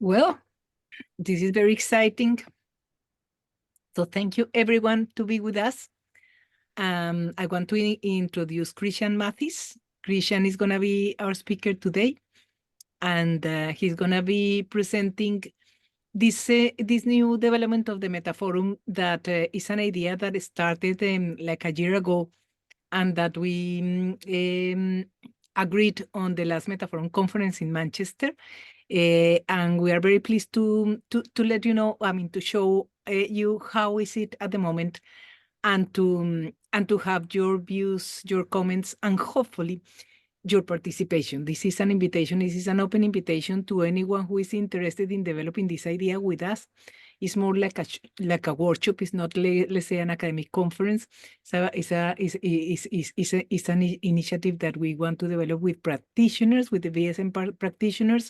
Well, this is very exciting. So thank you everyone to be with us. I want to introduce Christian Mathis. Christian is going to be our speaker today, and he's going to be presenting this new development of the Metaphorum that is an idea that started like a year ago, and that we agreed on the last Metaphorum conference in Manchester. And we are very pleased to let you know, to show you how is it at the moment, and to have your views, your comments, and hopefully your participation. This is an invitation. This is an open invitation to anyone who is interested in developing this idea with us. It's more like a workshop. It's not, let's say, an academic conference. So it's an initiative that we want to develop with practitioners, with the VSM practitioners.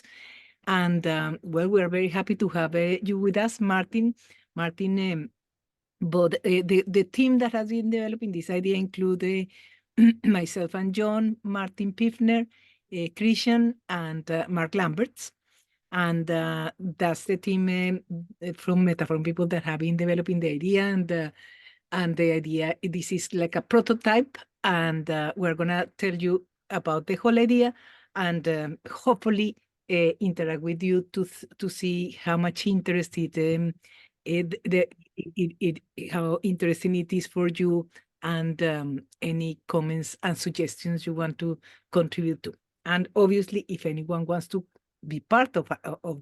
And well, we are very happy to have you with us, Martin. But the team that has been developing this idea include myself and John, Martin Piffner, Christian, and Mark Lamberts. And that's the team from Metaphorum people that have been developing the idea. And the idea, this is like a prototype, and we're going to tell you about the whole idea, and hopefully interact with you to see how much interest how interesting it is for you, and any comments and suggestions you want to contribute to. And obviously, if anyone wants to be part of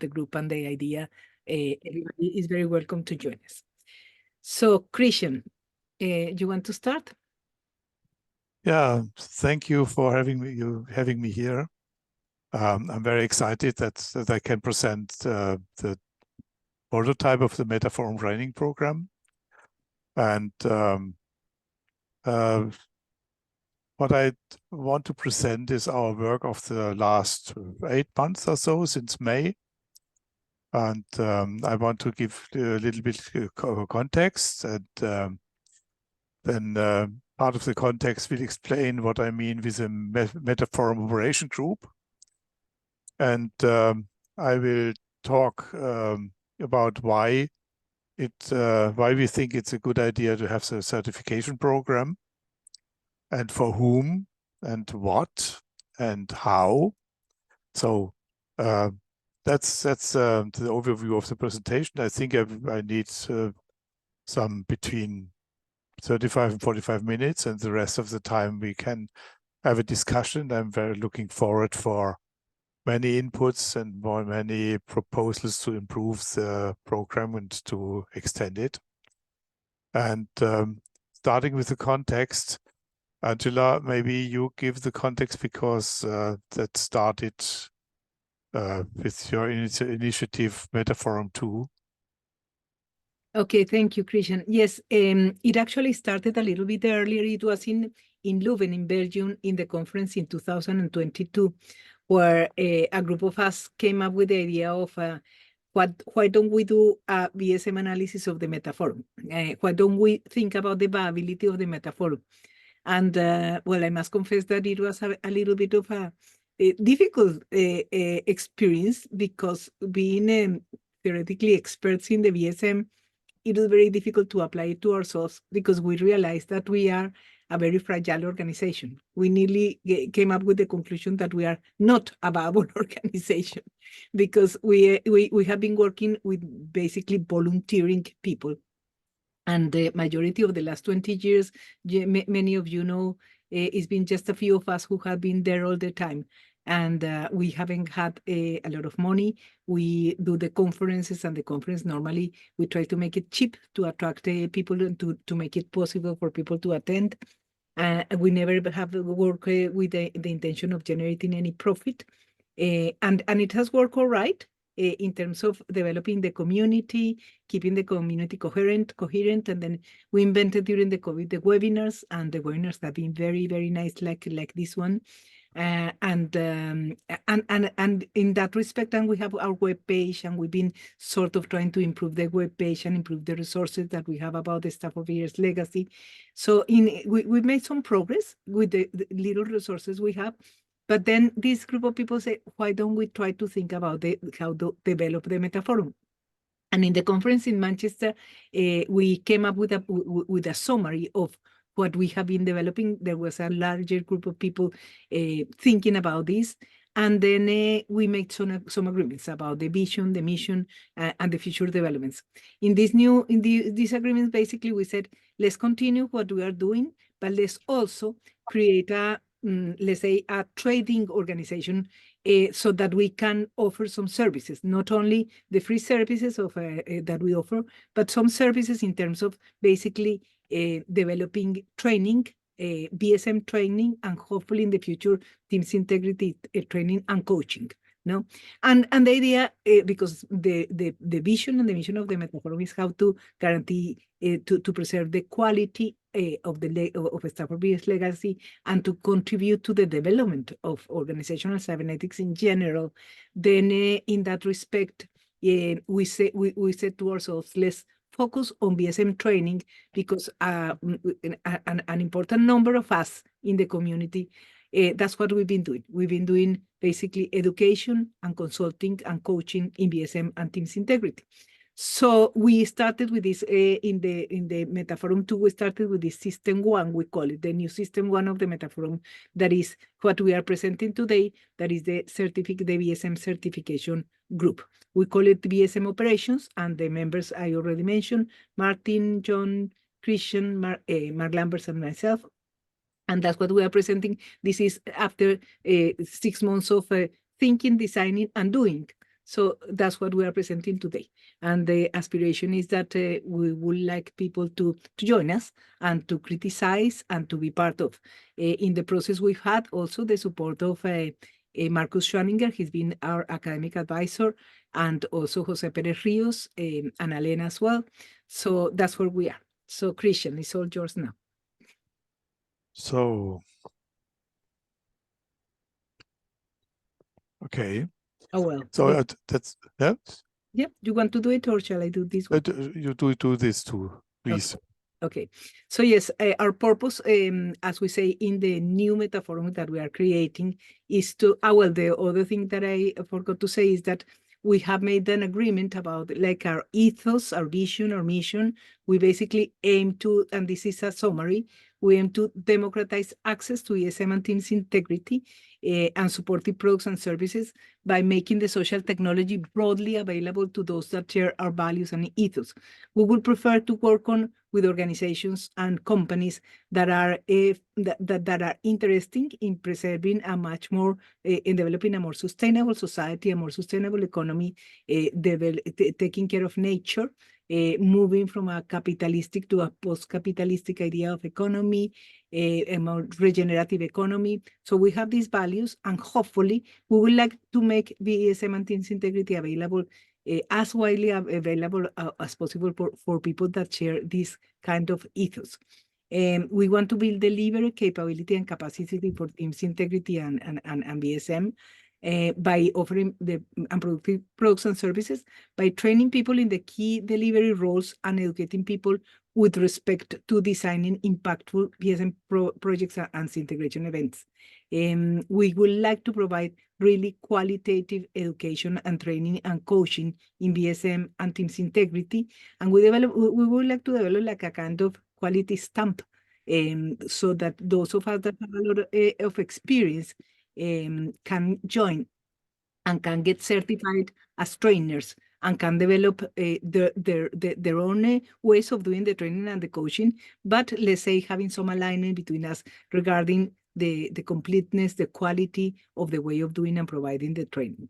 the group and the idea, everybody is very welcome to join us. So, Christian, you want to start? Yeah, thank you for having me here. I'm very excited that I can present the prototype of the Metaphorum training program. And what I want to present is our work of the last 8 months or so, since May. And I want to give a little bit of context, and then part of the context will explain what I mean with a Metaphorum operation group. And I will talk about why we think it's a good idea to have the certification program, and for whom, and what, and how. So that's the overview of the presentation. I think I need some between 35 and 45 minutes, and the rest of the time we can have a discussion. I'm very looking forward for many inputs and many proposals to improve the program and to extend it. And starting with the context, Angela, maybe you give the context, because that started with your initiative Metaphorum 2. Okay, thank you, Christian. Yes, it actually started a little bit earlier. It was in Leuven, in Belgium, in the conference in 2022, where a group of us came up with the idea of why don't we do a VSM analysis of the Metaphorum? Why don't we think about the viability of the Metaphorum? And well, I must confess that it was a little bit of a difficult experience, because being theoretically experts in the VSM, it is very difficult to apply it to ourselves, because we realized that we are a very fragile organization. We nearly came up with the conclusion that we are not a viable organization, because we have been working with basically volunteering people. And the majority of the last 20 years, many of you know, it's been just a few of us who have been there all the time. And we haven't had a lot of money. We do the conferences, and the conference, normally we try to make it cheap to attract people and to make it possible for people to attend. We never have worked with the intention of generating any profit. And it has worked all right in terms of developing the community, keeping the community coherent, and then we invented during the COVID the webinars, and the webinars have been very, very nice, like this one. And in that respect, and we have our web page, and we've been sort of trying to improve the web page and improve the resources that we have about the Staff of Years legacy. So we've made some progress with the little resources we have, But then this group of people say, why don't we try to think about how to develop the Metaphorum? And in the conference in Manchester, we came up with a summary of what we have been developing. There was a larger group of people thinking about this. And then we made some agreements about the vision, the mission, and the future developments. In these agreements, basically, we said, let's continue what we are doing, but let's also create let's say, a trading organization so that we can offer some services, not only the free services of that we offer, but some services in terms of basically developing training, BSM training, and hopefully in the future, teams integrity training and coaching. No, and the idea, because the vision and the mission of the Metaphorum is how to guarantee to preserve the quality of Stafford Beer's legacy and to contribute to the development of organizational cybernetics in general. Then, in that respect, we said to ourselves, let's focus on BSM training because an important number of us in the community. That's what we've been doing. We've been doing basically education and consulting and coaching in BSM and Teams Integrity. So we started with this in the Metaphorum 2, we started with this System 1, we call it the new System 1 of the Metaphorum. That is what we are presenting today. That is the BSM certification group. We call it BSM operations, and the members I already mentioned, Martin, John, Christian, Mark Lambers, and myself. And that's what we are presenting. This is after 6 months of thinking, designing, and doing. So that's what we are presenting today. And the aspiration is that we would like people to join us and to criticize and to be part of. In the process, we've had also the support of Marcus Schwaninger. He's been our academic advisor, and also Jose Perez Rios and Elena as well. So that's where we are. So Christian, it's all yours now. So, okay. Oh, well. So that's, yeah? Yeah, you want to do it or shall I do this one? You do this too, please. Okay. So yes, our purpose, as we say in the new Metaphorum that we are creating, is to, well, the other thing that I forgot to say is that we have made an agreement about like our ethos, our vision, our mission. We basically aim to, and this is a summary, we aim to democratize access to ESM and Teams integrity and supportive products and services by making the social technology broadly available to those that share our values and ethos. We would prefer to work with organizations and companies that are that are interesting in preserving a much more in developing a more sustainable society, a more sustainable economy, taking care of nature, moving from a capitalistic to a post-capitalistic idea of economy, a more regenerative economy. So we have these values, and hopefully we would like to make BSM and Teams Integrity available as widely available as possible for people that share this kind of ethos. We want to build delivery capability and capacity for Teams Integrity and BSM by offering the unproductive products and services, by training people in the key delivery roles and educating people with respect to designing impactful BSM projects and integration events. We would like to provide really qualitative education and training and coaching in BSM and Teams Integrity. And we would like to develop like a kind of quality stamp so that those of us that have a lot of experience can join and can get certified as trainers and can develop their own ways of doing the training and the coaching, but let's say having some alignment between us regarding the completeness, the quality of the way of doing and providing the training.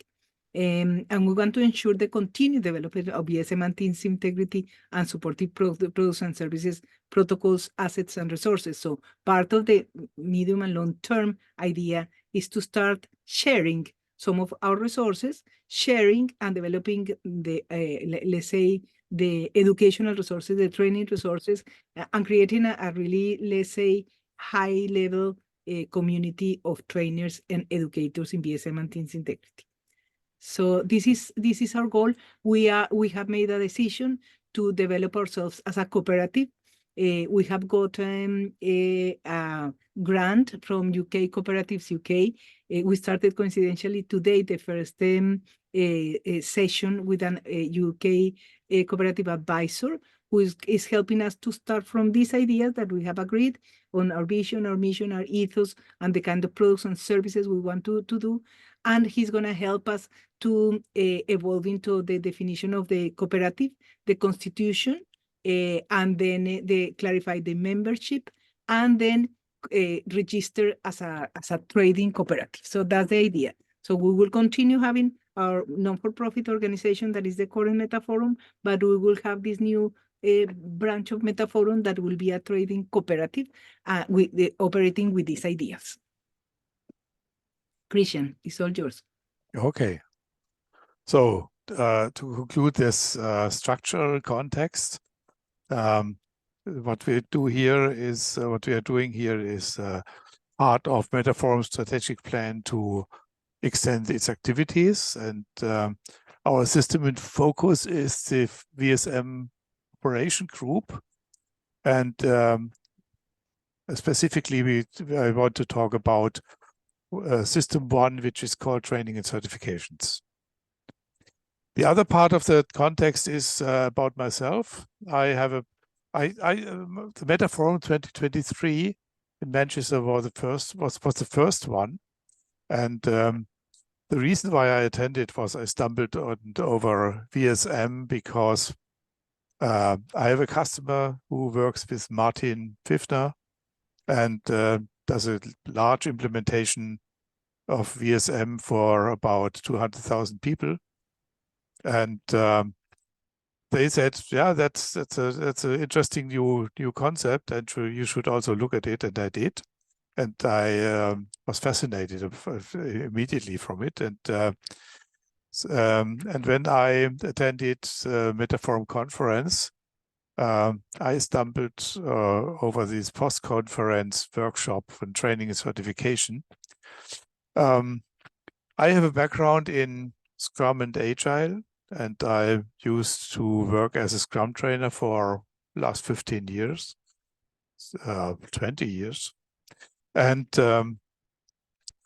And we want to ensure the continued development of BSM and Teams Integrity and supportive products and services, protocols, assets, and resources. So part of the medium and long-term idea is to start sharing some of our resources, sharing and developing the, let's say, the educational resources, the training resources, and creating a really, let's say, high-level community of trainers and educators in BSM and Teams Integrity. So this is our goal. We have made a decision to develop ourselves as a cooperative. We have got grant from UK Cooperatives UK. We started coincidentally today the first session with an UK cooperative advisor who is helping us to start from these ideas that we have agreed on our vision, our mission, our ethos, and the kind of products and services we want to do. And he's going to help us to evolve into the definition of the cooperative, the constitution, and then they clarify the membership, and then register as a trading cooperative. So that's the idea. So we will continue having our non-for-profit organization that is the current Metaphorum, but we will have this new branch of Metaphorum that will be a trading cooperative operating with these ideas. Christian, it's all yours. Okay. So to conclude this structural context, what we do here is what we are doing here is part of Metaphorum's strategic plan to extend its activities, and our system in focus is the VSM operation group, and specifically I want to talk about system 1, which is called training and certifications. The other part of the context is about myself. The Metaphorum 2023 in Manchester was the first one, and the reason why I attended was I stumbled over VSM because I have a customer who works with Martin Pfiffner and does a large implementation of VSM for about 200,000 people. And they said, yeah, that's an interesting new concept, and you should also look at it. And I did, and I was fascinated immediately from it. And when I attended Metaphorum conference, I stumbled over this post-conference workshop on training and certification. I have a background in Scrum and Agile, and I used to work as a Scrum trainer for the last 15 years, 20 years. And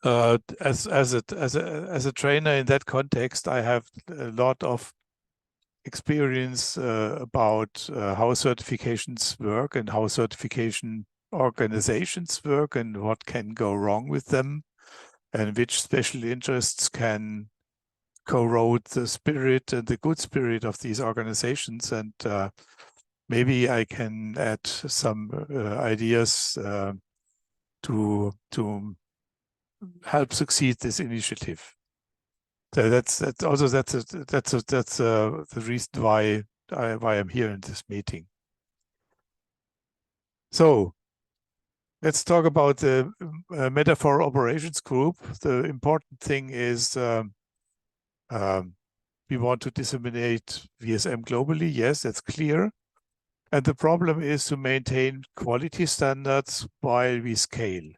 as a trainer in that context, I have a lot of experience about how certifications work and how certification organizations work and what can go wrong with them, and which special interests can corrode the spirit and the good spirit of these organizations. And maybe I can add some ideas to help succeed this initiative. So that's the reason why I'm here in this meeting. So let's talk about the Metaphor Operations Group. The important thing is we want to disseminate VSM globally. Yes, that's clear. And the problem is to maintain quality standards while we scale.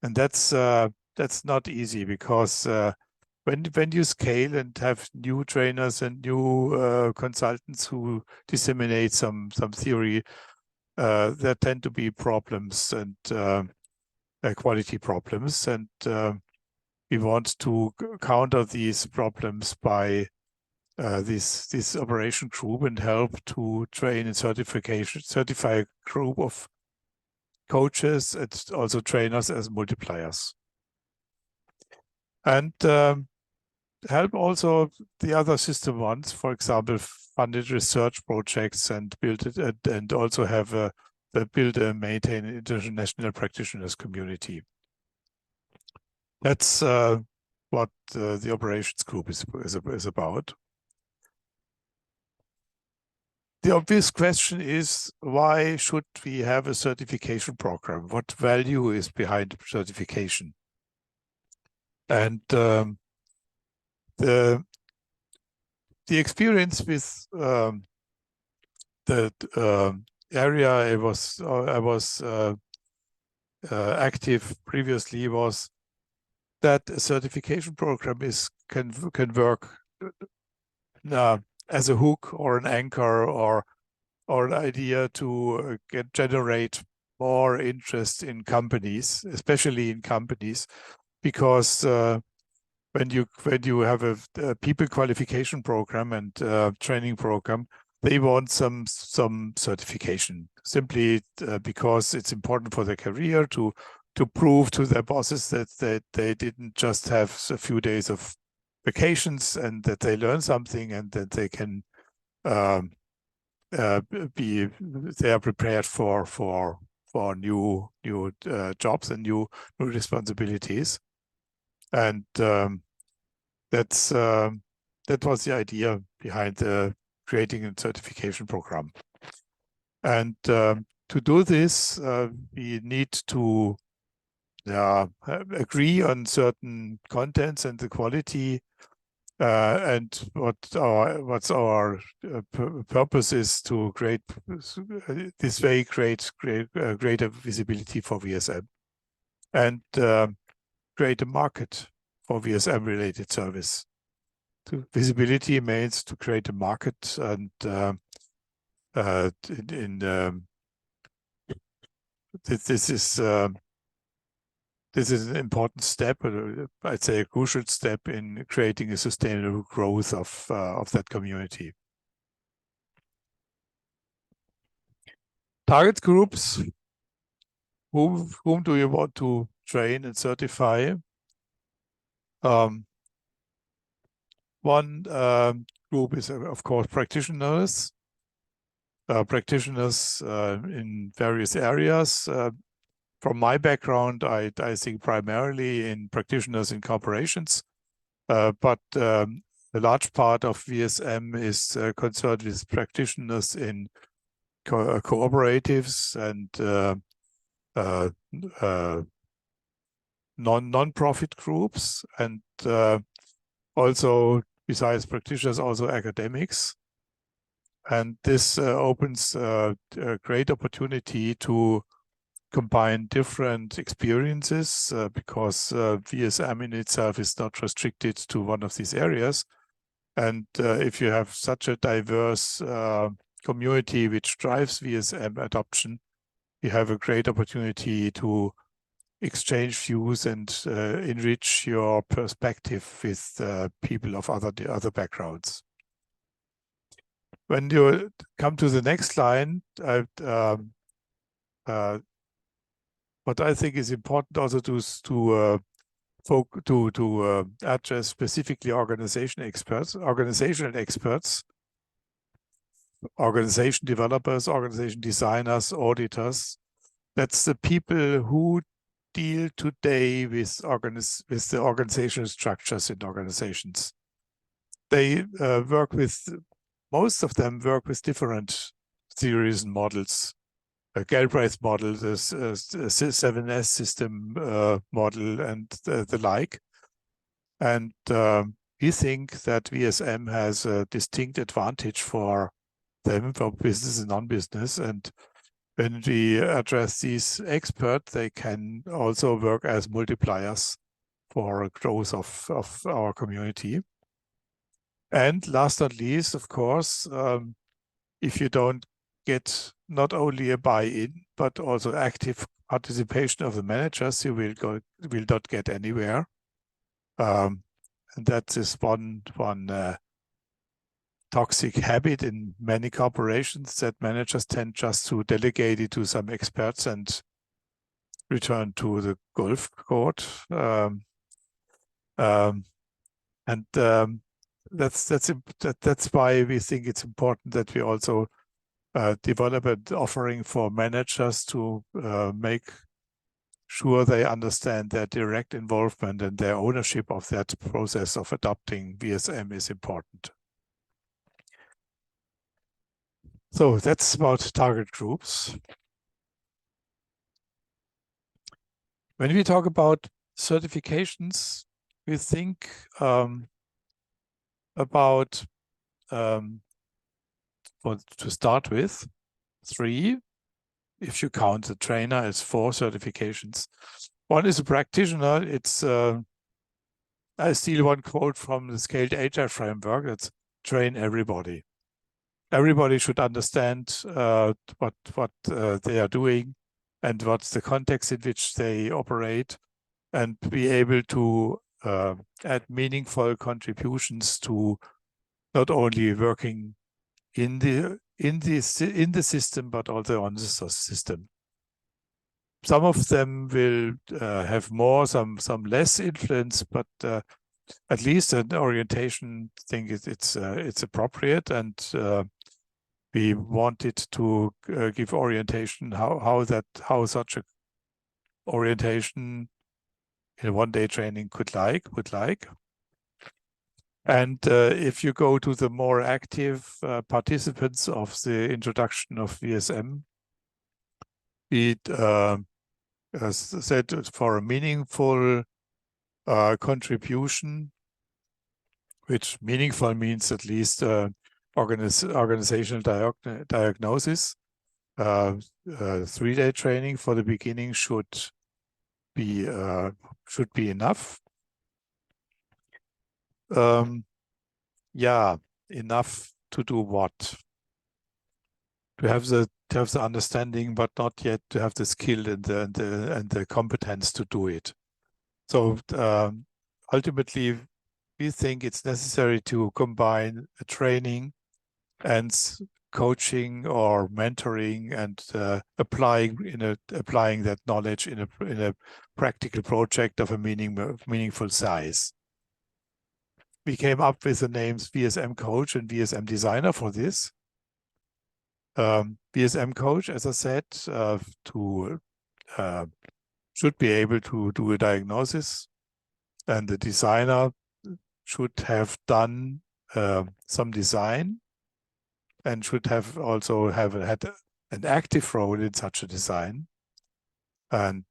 And that's not easy, because when you scale and have new trainers and new consultants who disseminate some theory, there tend to be problems and quality problems. And we want to counter these problems by this operation group and help to train and certify a group of coaches and also trainers as multipliers. And help also the other system ones, for example, funded research projects, and build it, and also have build and maintain an international practitioners community. That's what the operations group is about. The obvious question is, why should we have a certification program? What value is behind certification? And the experience with the area I was active previously was that a certification program can work as a hook or an anchor or an idea to generate more interest in companies, especially in companies, because when you have a people qualification program and training program, they want some certification, simply because it's important for their career to prove to their bosses that they didn't just have a few days of vacations and that they learn something and that they can they are prepared for new jobs and new responsibilities. And that was the idea behind creating a certification program. And to do this, we need to agree on certain contents and the quality. And what's our purpose is to create this way greater visibility for VSM and create a market for VSM related service. Visibility means to create a market, and this is an important step, I'd say a crucial step in creating a sustainable growth of that community. Target groups. Whom do you want to train and certify? One group is, of course, practitioners. Practitioners in various areas. From my background, I think primarily in practitioners in corporations, but a large part of VSM is concerned with practitioners in cooperatives and non-profit groups, and also, besides practitioners, also academics. And this opens a great opportunity to combine different experiences because VSM in itself is not restricted to one of these areas. And if you have such a diverse community which drives VSM adoption, you have a great opportunity to exchange views and enrich your perspective with people of other backgrounds. When you come to the next line, what I think is important also to address specifically organizational experts, organization developers, organization designers, auditors. That's the people who deal today with the organizational structures in organizations. They most of them work with different theories and models. Galbraith model, the 7S system model, and the like. And we think that VSM has a distinct advantage for them, for business and non-business. And when we address these experts, they can also work as multipliers for growth of our community. And last but not least, of course, if you don't get not only a buy-in, but also active participation of the managers, you will not get anywhere. And that is one toxic habit in many corporations, that managers tend just to delegate it to some experts and return to the golf court. That's why we think it's important that we also develop an offering for managers to make sure they understand their direct involvement and their ownership of that process of adopting VSM is important. So that's about target groups. When we talk about certifications, we think about, to start with, 3, if you count the trainer, as 4 certifications. One is a practitioner. It's I steal one quote from the Scaled Agile framework. That's train everybody. Everybody should understand what they are doing and what's the context in which they operate, and be able to add meaningful contributions to not only working in the system, but also on the system. Some of them will have more, some less influence, but at least an orientation thing it's appropriate, and we wanted to give orientation how such a orientation in a one-day training would like. And if you go to the more active participants of the introduction of VSM, we said for a meaningful contribution, which meaningful means at least organizational diagnosis. 3-day training for the beginning should be enough. Yeah, enough to do what? To have the understanding, but not yet to have the skill and the competence to do it. So ultimately, we think it's necessary to combine a training and coaching or mentoring, and applying that knowledge in a practical project of a meaningful size. We came up with the names VSM Coach and VSM Designer for this. VSM Coach, as I said, should be able to do a diagnosis, and the designer should have done some design, and should have also had an active role in such a design. And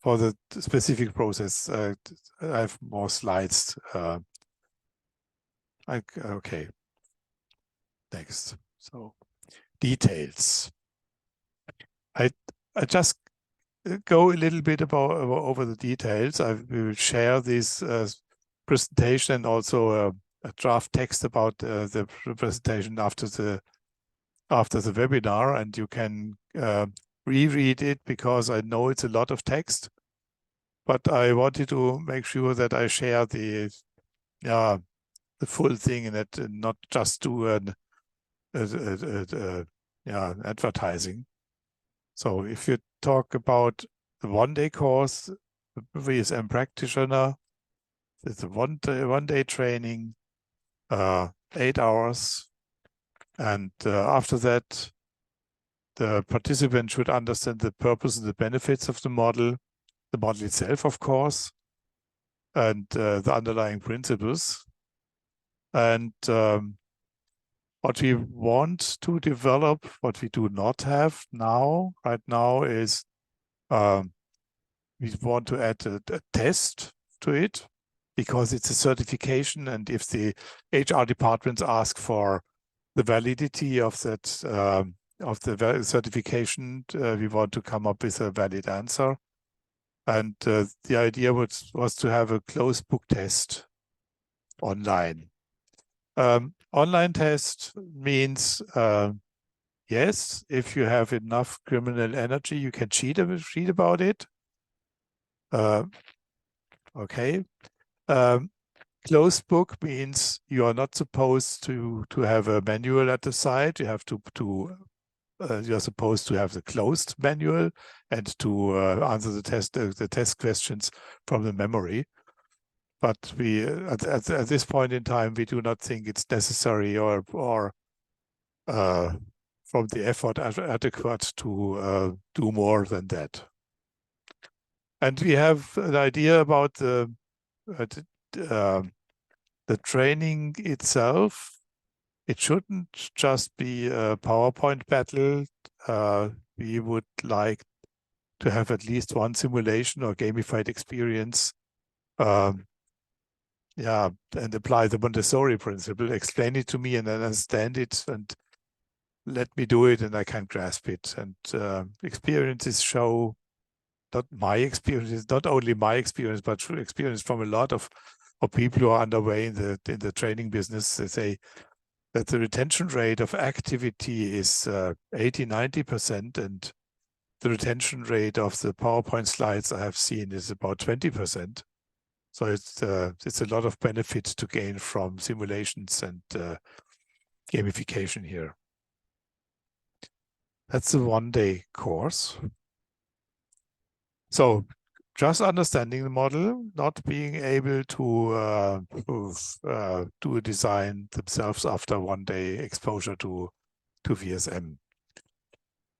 for the specific process, I have more slides. Okay, next. So details. I just go a little bit over the details. I will share this presentation and also a draft text about the presentation after the webinar, and you can reread it, because I know it's a lot of text, but I wanted to make sure that I share the full thing, and that not just do an advertising. So if you talk about the one-day course, VSM practitioner, it's a one-day training, 8 hours, and after that, the participant should understand the purpose and the benefits of the model itself, of course, and the underlying principles. And what we want to develop, what we do not have right now, is we want to add a test to it, because it's a certification, and if the HR departments ask for the validity of that of the certification, we want to come up with a valid answer. And the idea was to have a closed book test online. Online test means, yes, if you have enough criminal energy, you can cheat about it. Okay. Closed book means you are not supposed to have a manual at the side. You have to you're supposed to have the closed manual and to answer the test questions from the memory. But we at this point in time, we do not think it's necessary or from the effort adequate to do more than that. And we have an idea about the training itself. It shouldn't just be a PowerPoint battle. We would like to have at least one simulation or gamified experience. And apply the Montessori principle, explain it to me and understand it, and let me do it, and I can grasp it. And experiences show, not my experience, not only my experience, but experience from a lot of people who are underway in the training business. They say that the retention rate of activity is 80–90%, and the retention rate of the PowerPoint slides I have seen is about 20%. So it's a lot of benefits to gain from simulations and gamification here. That's a one-day course. So just understanding the model, not being able to do a design themselves after one-day exposure to VSM.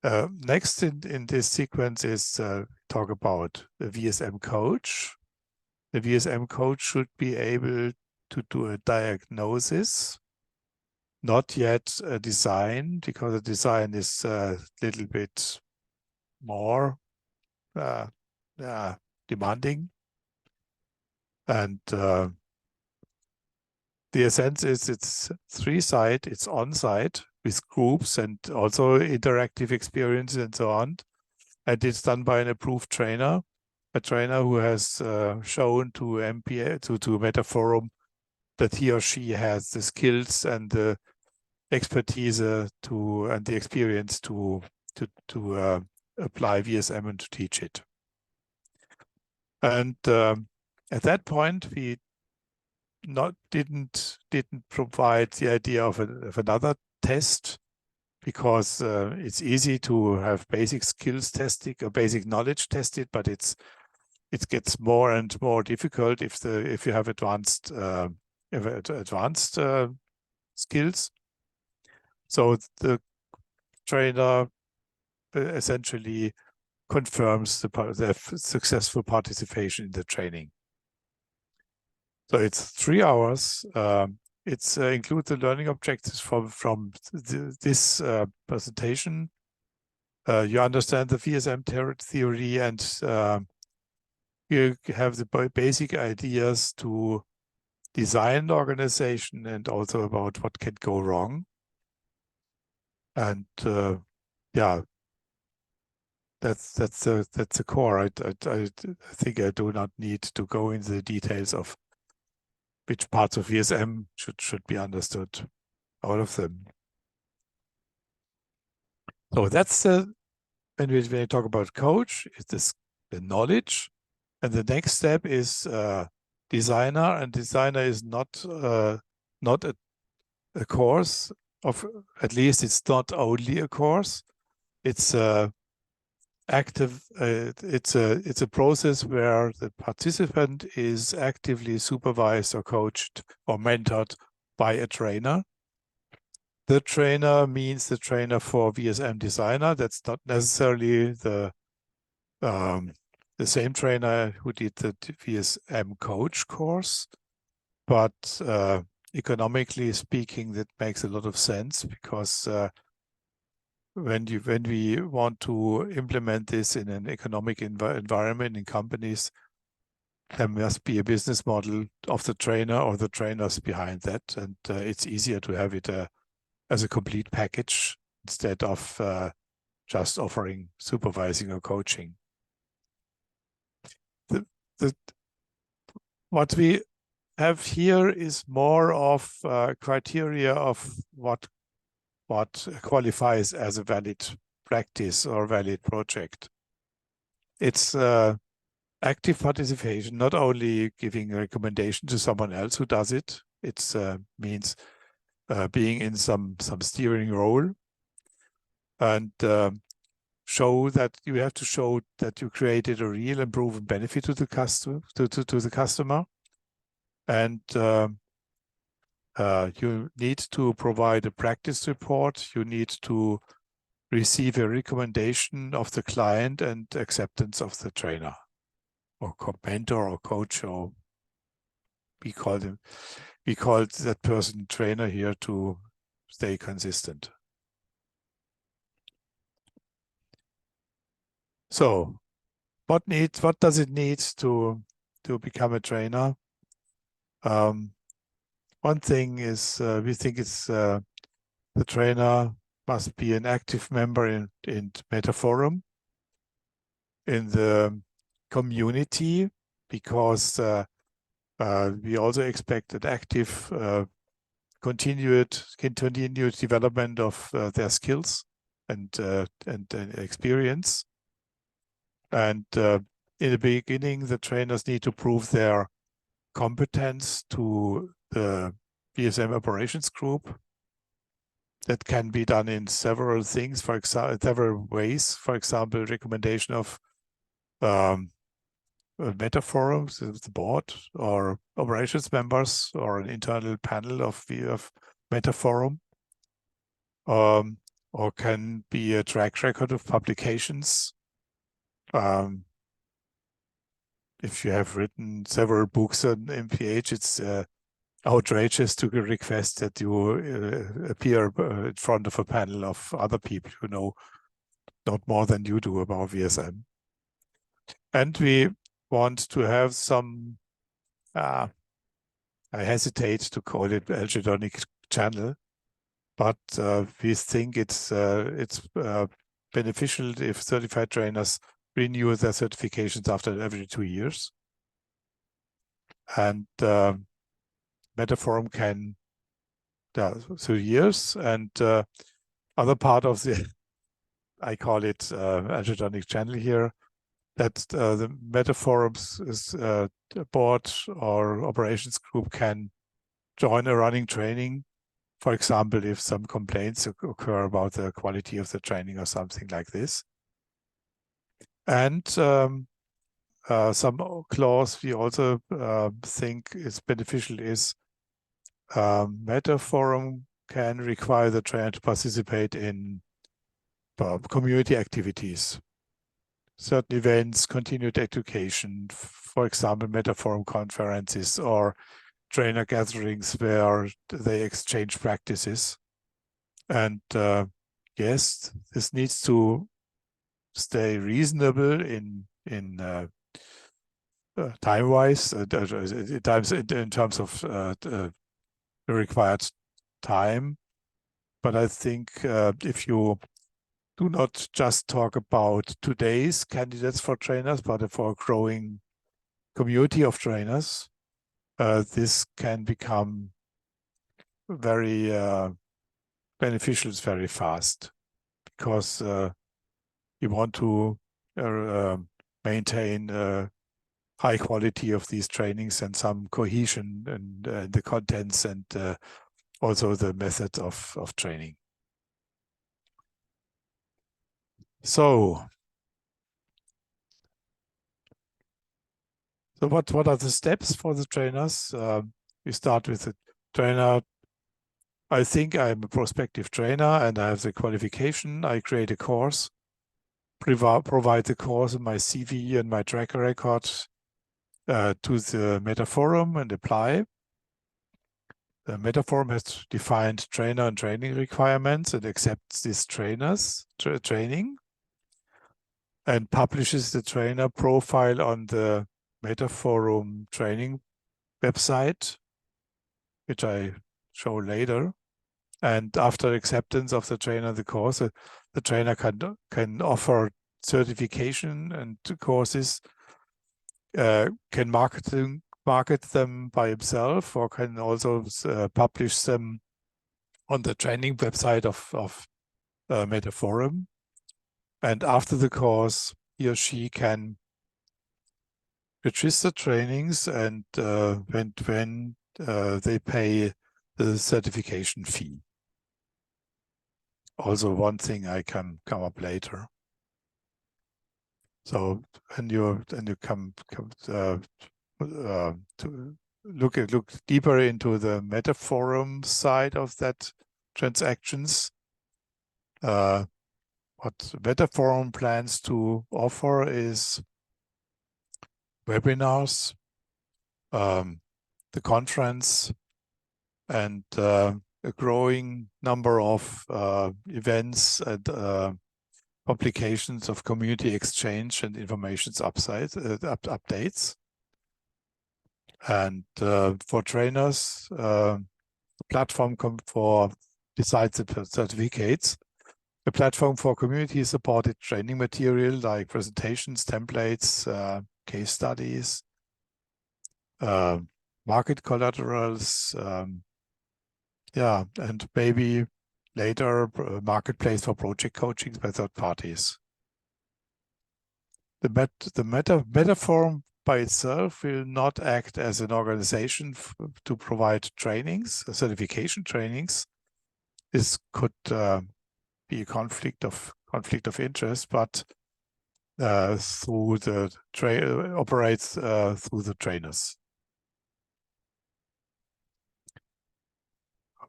Next in this sequence is talk about the VSM coach. The VSM coach should be able to do a diagnosis, not yet a design, because the design is a little bit more demanding. And the essence is it's three-side, it's on-site with groups and also interactive experience and so on. And it's done by an approved trainer, a trainer who has shown to MPA, to Metaphorum, that he or she has the skills and the expertise and the experience to apply VSM and to teach it. And at that point, we didn't provide the idea of another test, because it's easy to have basic skills tested or basic knowledge tested, but it gets more and more difficult if you have advanced skills. So the trainer essentially confirms the successful participation in the training. So it's 3 hours. It's include the learning objectives from this presentation. You understand the VSM theory, and you have the basic ideas to design the organization and also about what can go wrong. And yeah, that's the core. I think I do not need to go into the details of which parts of VSM should be understood, all of them. So that's when we talk about coach, it's the knowledge, and the next step is designer, and designer is not a course of, at least it's not only a course. It's active. It's a process where the participant is actively supervised or coached or mentored by a trainer. The trainer means the trainer for VSM designer. That's not necessarily the same trainer who did the VSM coach course, but economically speaking, that makes a lot of sense, because when we want to implement this in an economic environment in companies, there must be a business model of the trainer or the trainers behind that, and it's easier to have it as a complete package instead of just offering supervising or coaching. What we have here is more of criteria of what qualifies as a valid practice or valid project. It's active participation, not only giving a recommendation to someone else who does it. It means being in some steering role, and show that you have to show that you created a real and proven benefit to the customer, to the customer, and you need to provide a practice report. You need to receive a recommendation of the client and acceptance of the trainer or mentor or coach, or we call that person trainer here to stay consistent. So what does it need to become a trainer? One thing is we think it's the trainer must be an active member in Metaphorum, in the community, because we also expect an active continued development of their skills and experience. And in the beginning, the trainers need to prove their competence to the BSM operations group. That can be done in several things, for example, several ways. For example, recommendation of Metaphorum, the board, or operations members, or an internal panel of Metaphorum, or can be a track record of publications. If you have written several books on MPH, it's outrageous to request that you appear in front of a panel of other people who know not more than you do about VSM. And we want to have some, I hesitate to call it algedonic channel, but we think it's beneficial if certified trainers renew their certifications after every 2 years. And Metaphorum can, 2 years, and other part of the, I call it algedonic channel here, that the Metaphorum's board or operations group can join a running training. For example, if some complaints occur about the quality of the training or something like this. And some clause we also think is beneficial is Metaphorum can require the trainer to participate in community activities, certain events, continued education, for example, Metaphorum conferences or trainer gatherings where they exchange practices. And yes, this needs to stay reasonable in time-wise, in terms of the required time. But I think if you do not just talk about today's candidates for trainers, but for a growing community of trainers, this can become very beneficial very fast, because you want to maintain high quality of these trainings and some cohesion and the contents and also the method of training. So what are the steps for the trainers? We start with the trainer. I think I'm a prospective trainer and I have the qualification. I create a course, provide the course and my CV and my track record to the Metaphorum and apply. The Metaphorum has defined trainer and training requirements and accepts these trainers training and publishes the trainer profile on the Metaphorum training website, which I show later. And after acceptance of the trainer, the course, the trainer can offer certification and courses, can market them by himself, or can also publish them on the training website of Metaphorum. And after the course, he or she can register trainings, and when they pay the certification fee. Also, one thing I can come up later. So, and you come to look deeper into the Metaphorum side of that transactions. What Metaphorum plans to offer is webinars, the conference, and a growing number of events and publications of community exchange and information updates. And for trainers, platform for besides the certificates, a platform for community-supported training material like presentations, templates, case studies, market collaterals, yeah, and maybe later marketplace for project coaching by third parties. The Metaphorum by itself will not act as an organization to provide trainings, certification trainings. This could be a conflict of interest, but through the operates through the trainers.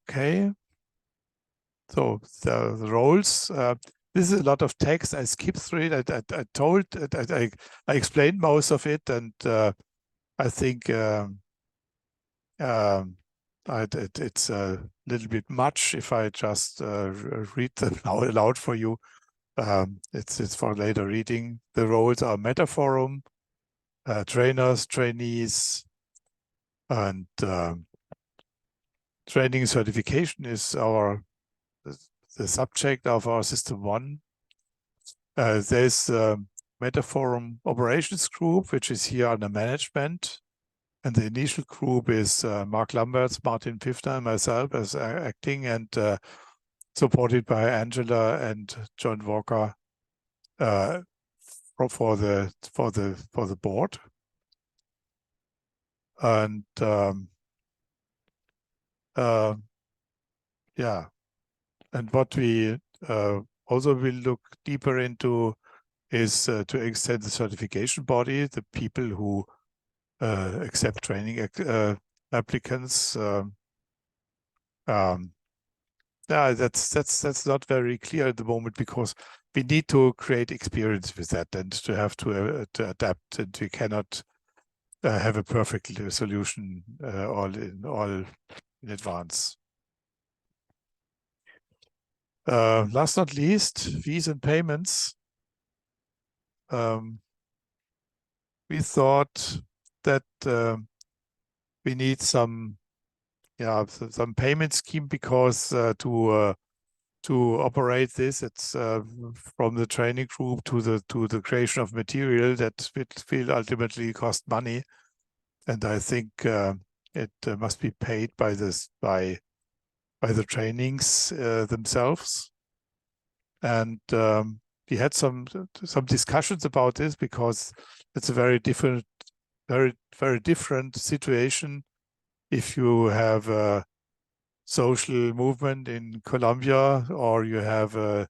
Okay. So the roles. This is a lot of text. I skipped through it. I explained most of it, and I think it's a little bit much if I just read them aloud for you. It's for later reading. The roles are Metaphorum, trainers, trainees, and training certification is the subject of our system 1. There's Metaphorum operations group, which is here under management. And the initial group is Mark Lamberts, Martin Pfiffner, and myself as acting, and supported by Angela and John Walker for the board. And yeah, and what we also will look deeper into is to extend the certification body, the people who accept training applicants. Yeah, that's not very clear at the moment, because we need to create experience with that and to have to adapt, and we cannot have a perfect solution all in advance. Last not least, fees and payments. We thought that we need some payment scheme, because to operate this, it's from the training group to the creation of material that will ultimately cost money, and I think it must be paid by the trainings themselves. And we had some discussions about this, because it's a very different situation if you have a social movement in Colombia, or you have a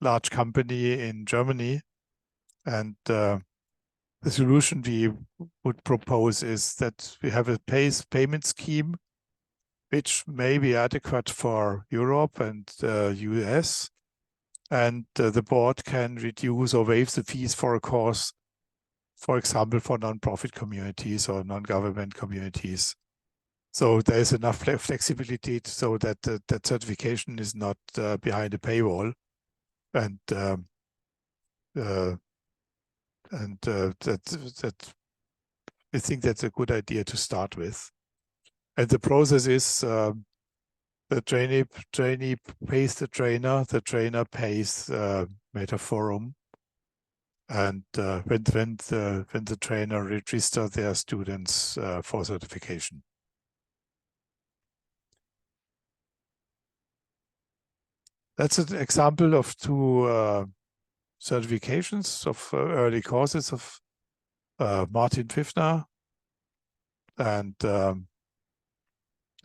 large company in Germany. And the solution we would propose is that we have a payment scheme which may be adequate for Europe and US, and the board can reduce or waive the fees for a course, for example, for non-profit communities or non-government communities. So there is enough flexibility so that that certification is not behind a paywall, and that I think that's a good idea to start with. And the process is the trainee pays the trainer pays Metaphorum, and when the trainer registers their students for certification. That's an example of two certifications of early courses of Martin Pfiffner, and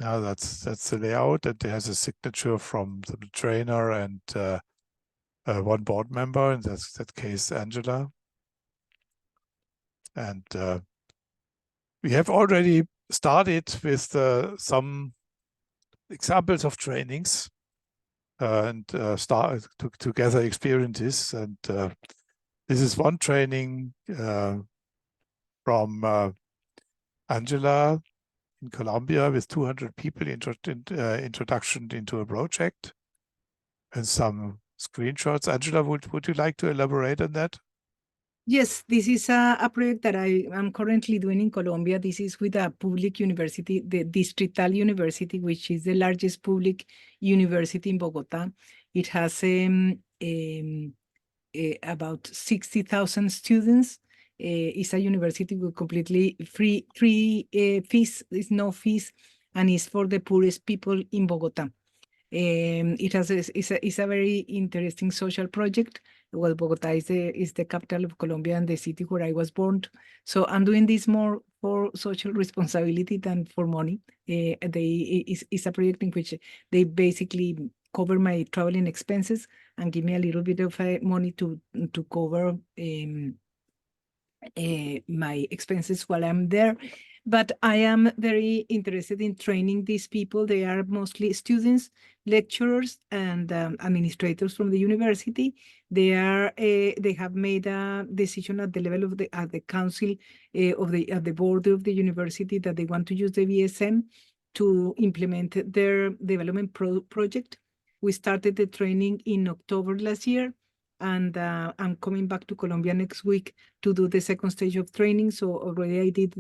now that's the layout, and it has a signature from the trainer and one board member, in that case Angela. And we have already started with some examples of trainings and start to gather experiences. And this is one training from Angela in Colombia with 200 people, introduction into a project, and some screenshots. Angela, would you like to elaborate on that? Yes, this is a project that I am currently doing in Colombia. This is with a public university, the Distrital University, which is the largest public university in Bogota. It has about 60,000 students. It's a university with completely free fees. There's no fees and it's for the poorest people in Bogota. It's a very interesting social project. Well, Bogota is the capital of Colombia and the city where I was born. So I'm doing this more for social responsibility than for money. It's a project in which they basically cover my traveling expenses and give me a little bit of money to cover my expenses while I'm there. But I am very interested in training these people. They are mostly students, lecturers, and administrators from the university. They have made a decision at the level of the council of the board of the university that they want to use the VSM to implement their development project. We started the training in October last year, and I'm coming back to Colombia next week to do the second stage of training. So already I did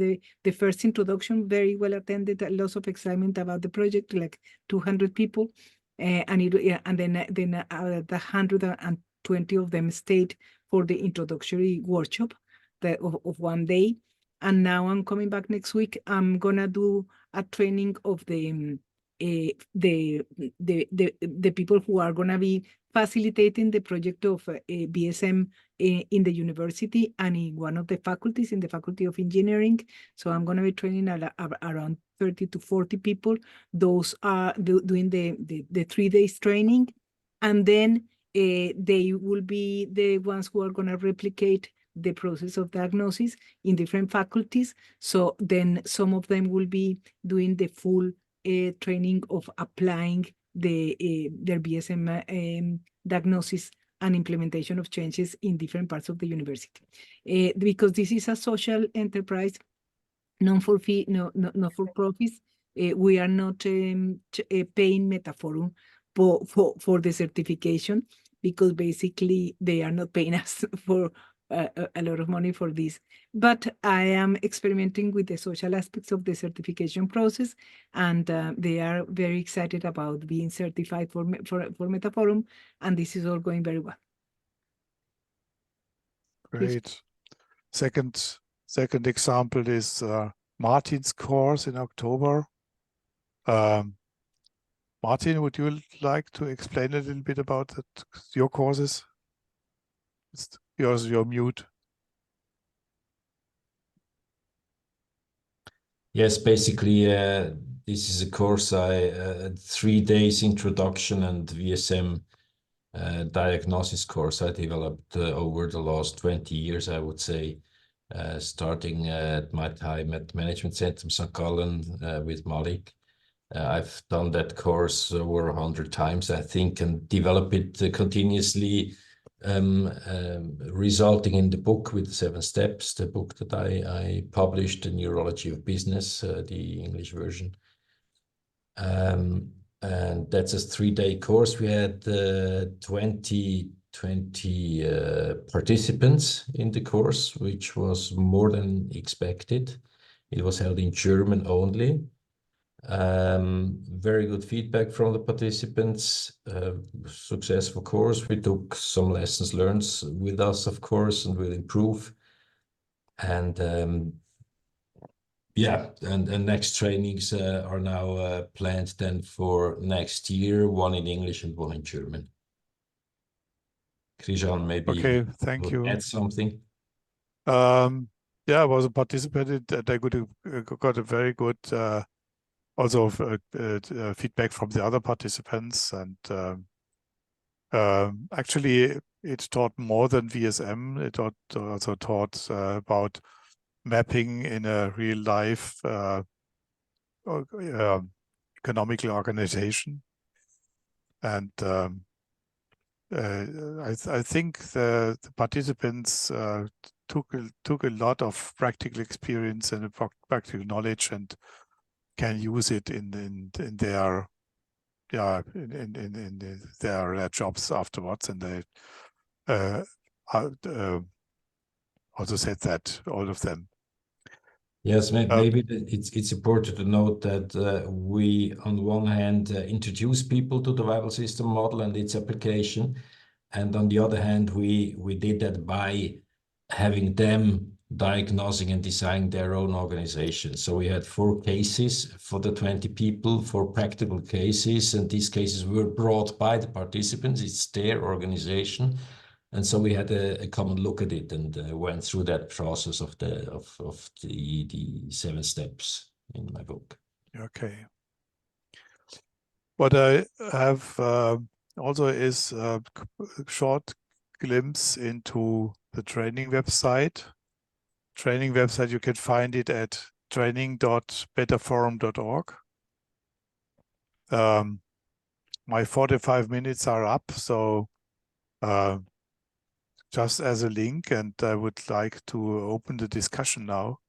the first introduction, very well attended, lots of excitement about the project, like 200 people. And then the 120 of them stayed for the introductory workshop of 1 day. And now I'm coming back next week. I'm gonna do a training of the people who are gonna be facilitating the project of BSM in the university and in one of the faculties, in the Faculty of Engineering. So I'm going to be training around 30 to 40 people. Those are doing the 3 days training. And then they will be the ones who are going to replicate the process of diagnosis in different faculties. So then some of them will be doing the full training of applying their BSM diagnosis and implementation of changes in different parts of the university. Because this is a social enterprise, not for profits, we are not paying Metaphorum for the certification, because basically they are not paying us for a lot of money for this. But I am experimenting with the social aspects of the certification process, and they are very excited about being certified for Metaphorum, and this is all going very well. Great. Second example is Martin's course in October. Martin, would you like to explain a little bit about your courses? You're mute. Yes, basically, this is a course 3 days introduction and VSM diagnosis course I developed over the last 20 years, I would say, starting at my time at Management Center St. Gallen with Malik. I've done that course over 100 times, I think, and develop it continuously, resulting in the book with the 7 steps, the book that I published, The Neurology of Business, the English version. And that's a 3-day course. We had 20 participants in the course, which was more than expected. It was held in German only. Very good feedback from the participants. Successful course. We took some lessons learned with us, of course, and will improve. And yeah, and next trainings are now planned then for next year, one in English and one in German. Krijan, maybe Okay, thank you. Add something. Yeah, I was a participant and I got a very good also feedback from the other participants, and actually it taught more than VSM. It also taught about mapping in a real life economical organization, and I think the participants took a lot of practical experience and practical knowledge and can use it in their their jobs afterwards, and they also said that, all of them. Yes, maybe it's important to note that we, on one hand, introduce people to the viable system model and its application, and on the other hand, we did that by having them diagnosing and designing their own organization. So we had 4 cases for the 20 people, 4 practical cases, and these cases were brought by the participants. It's their organization. And so we had a common look at it and went through that process of the 7 steps in my book. Okay. What I have also is a short glimpse into the training website. Training website, you can find it at training.metaphorum.org. My 45 minutes are up, so just as a link, and I would like to open the discussion now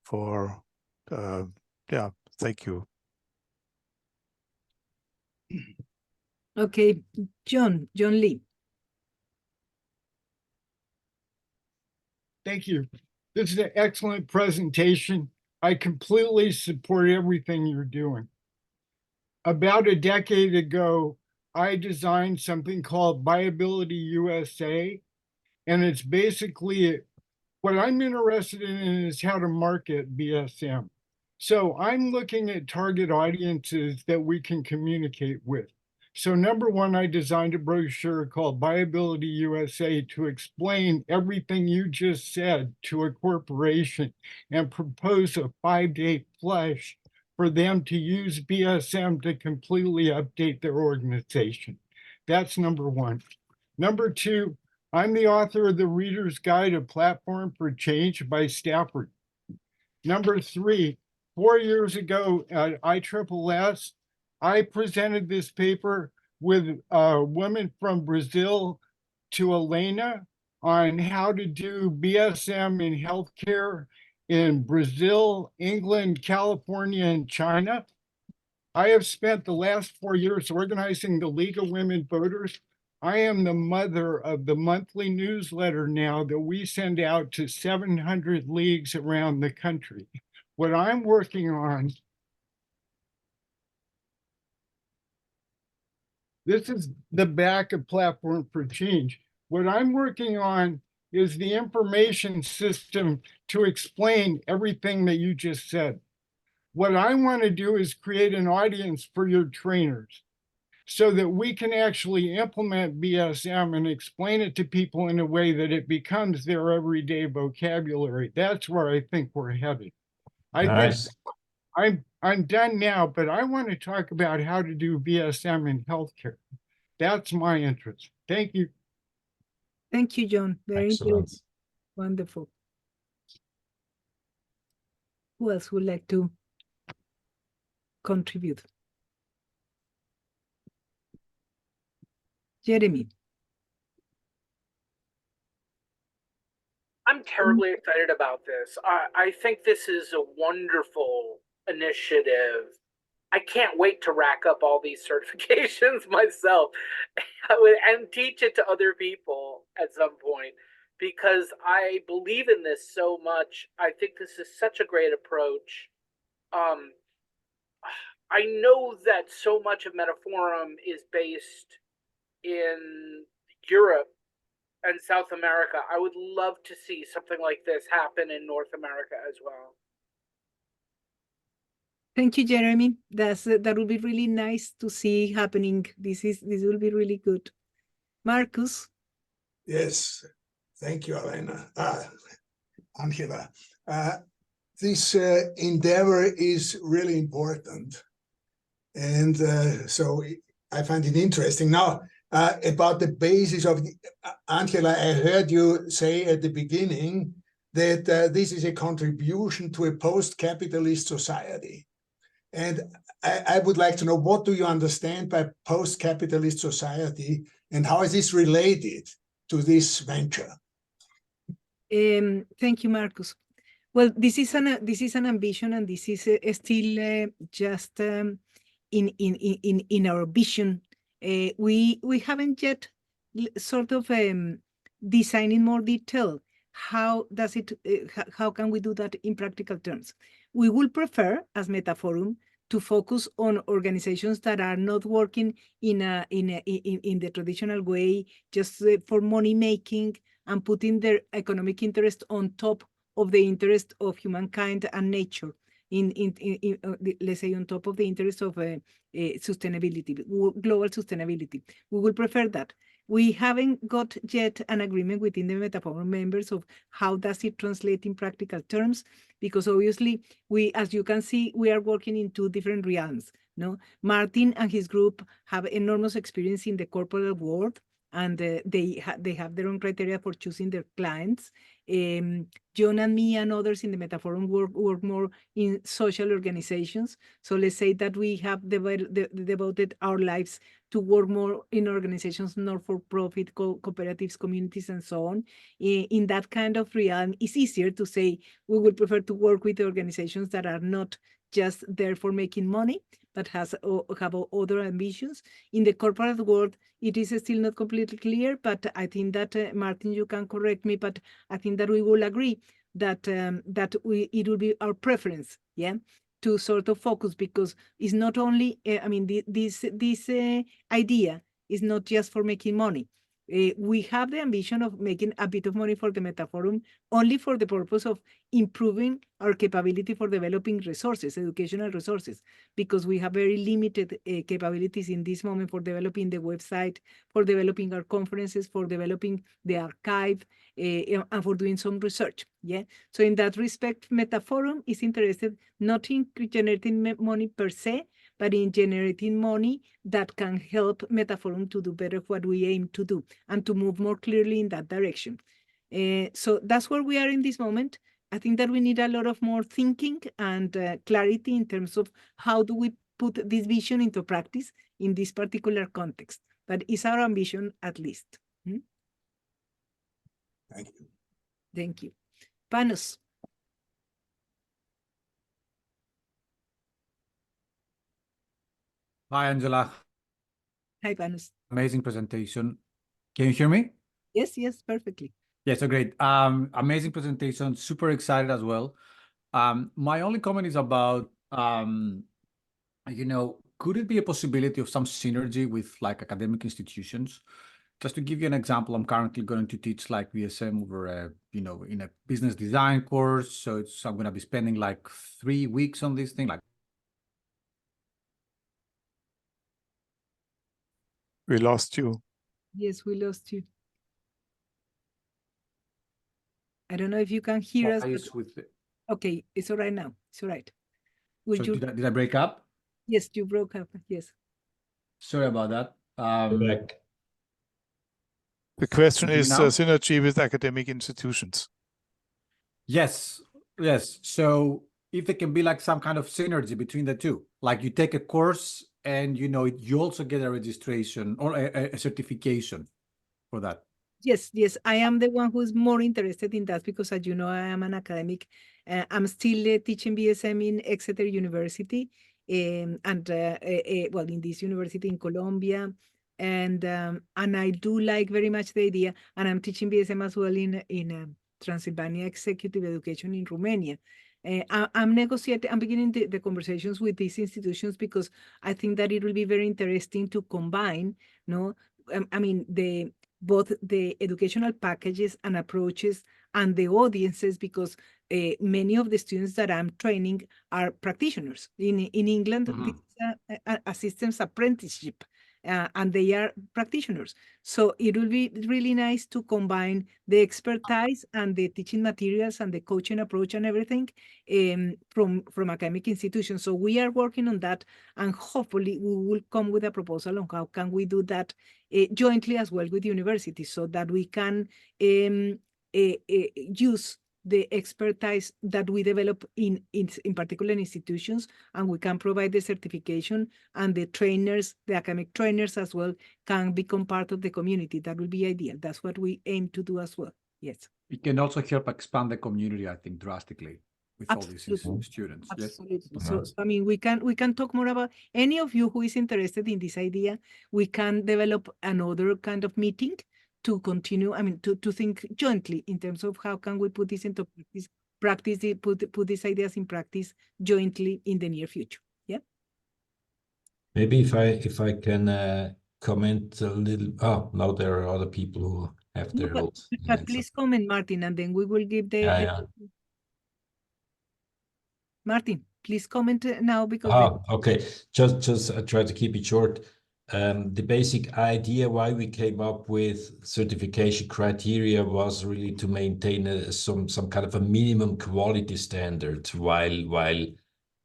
for, yeah, thank you. Okay, John Lee. Thank you. This is an excellent presentation. I completely support everything you're doing. About a decade ago, I designed something called Viability USA, and it's basically what I'm interested in is how to market BSM. So I'm looking at target audiences that we can communicate with. So number one, I designed a brochure called Viability USA to explain everything you just said to a corporation and propose a 5-day flush for them to use BSM to completely update their organization. That's number one. Number two, I'm the author of the Reader's Guide, a Platform for Change by Stafford. Number three, 4 years ago at ISSS, I presented this paper with a woman from Brazil to Elena on how to do BSM in healthcare in Brazil, England, California, and China. I have spent the last 4 years organizing the League of Women Voters. I am the mother of the monthly newsletter now that we send out to 700 leagues around the country. What I'm working on, this is the back of Platform for Change. What I'm working on is the information system to explain everything that you just said. What I want to do is create an audience for your trainers so that we can actually implement BSM and explain it to people in a way that it becomes their everyday vocabulary. That's where I think we're headed. Nice. I'm done now, but I want to talk about how to do BSM in healthcare. That's my interest. Thank you. Thank you, John. Very Excellent. interesting. Wonderful. Who else would like to contribute? Jeremy. I'm terribly excited about this. I think this is a wonderful initiative. I can't wait to rack up all these certifications myself and teach it to other people at some point, because I believe in this so much. I think this is such a great approach. I know that so much of Metaphorum is based in Europe and South America. I would love to see something like this happen in North America as well. Thank you, Jeremy. That would be really nice to see happening. This will be really good. Marcus. Yes, thank you, Elena. Angela. This endeavor is really important. And so I find it interesting. Now, about the basis of Angela, I heard you say at the beginning that this is a contribution to a post-capitalist society. And I would like to know, what do you understand by post-capitalist society, and how is this related to this venture? Thank you, Marcus. Well, this is an ambition, and this is still just in our vision. We haven't yet sort of designed in more detail how does it how can we do that in practical terms. We will prefer, as Metaphorum, to focus on organizations that are not working in the traditional way, just for money making and putting their economic interest on top of the interest of humankind and nature let's say on top of the interest of sustainability, global sustainability. We will prefer that. We haven't got yet an agreement within the Metaphorum members of how does it translate in practical terms, because obviously we, as you can see, we are working in two different realms. No, Martin and his group have enormous experience in the corporate world, and they have their own criteria for choosing their clients. John and me and others in the Metaphorum work more in social organizations. So let's say that we have devoted our lives to work more in organizations, not for profit, cooperatives, communities, and so on. In that kind of realm, it's easier to say we would prefer to work with organizations that are not just there for making money, but have other ambitions. In the corporate world, it is still not completely clear, but I think that, Martin, you can correct me, but I think that we will agree that it will be our preference, yeah, to sort of focus, because it's not only, I mean, this idea is not just for making money. We have the ambition of making a bit of money for the Metaphorum only for the purpose of improving our capability for developing resources, educational resources, because we have very limited capabilities in this moment for developing the website, for developing our conferences, for developing the archive, and for doing some research. Yeah. So in that respect, Metaphorum is interested not in generating money per se, but in generating money that can help Metaphorum to do better what we aim to do and to move more clearly in that direction. So that's where we are in this moment. I think that we need a lot of more thinking and clarity in terms of how do we put this vision into practice in this particular context. But it's our ambition, at least. Thank you. Thank you. Panos. Hi, Angela. Hi, Panos. Amazing presentation. Can you hear me? Yes, yes, perfectly. Yeah, so great. Amazing presentation. Super excited as well. My only comment is about, could it be a possibility of some synergy with like academic institutions? Just to give you an example, I'm currently going to teach like VSM over in a business design course. So I'm going to be spending like 3 weeks on this thing, like. We lost you. Yes, we lost you. I don't know if you can hear us. Okay, it's all right now. It's all right. So did I break up? Yes, you broke up. Yes. Sorry about that. The question is now? synergy with academic institutions. Yes. So if there can be like some kind of synergy between the two, like you take a course and you also get a registration or a certification for that. Yes, I am the one who's more interested in that because, as you know, I am an academic. I'm still teaching BSM in Exeter University, and well, in this university in Colombia, and I do like very much the idea, and I'm teaching BSM as well in Transylvania Executive Education in Romania. I'm negotiating, I'm beginning the conversations with these institutions because I think that it will be very interesting to combine, I mean, both the educational packages and approaches and the audiences, because many of the students that I'm training are practitioners. In England, this is a systems apprenticeship, and they are practitioners. So it will be really nice to combine the expertise and the teaching materials and the coaching approach and everything from academic institutions. So we are working on that, and hopefully we will come with a proposal on how can we do that jointly as well with universities, so that we can use the expertise that we develop in particular institutions, and we can provide the certification, and the trainers, the academic trainers as well, can become part of the community. That will be ideal. That's what we aim to do as well. Yes. It can also help expand the community, I think, drastically with Absolutely. all these students. Absolutely. Yes? So I mean, we can talk more about any of you who is interested in this idea. We can develop another kind of meeting to continue, I mean, to think jointly in terms of how can we put this into practice, put these ideas in practice jointly in the near future. Yeah. Maybe if I can comment a little. Oh, now there are other people who have their But please comment, Martin, and then we will give the Martin, please comment now because Okay. Just I try to keep it short. The basic idea why we came up with certification criteria was really to maintain some kind of a minimum quality standard while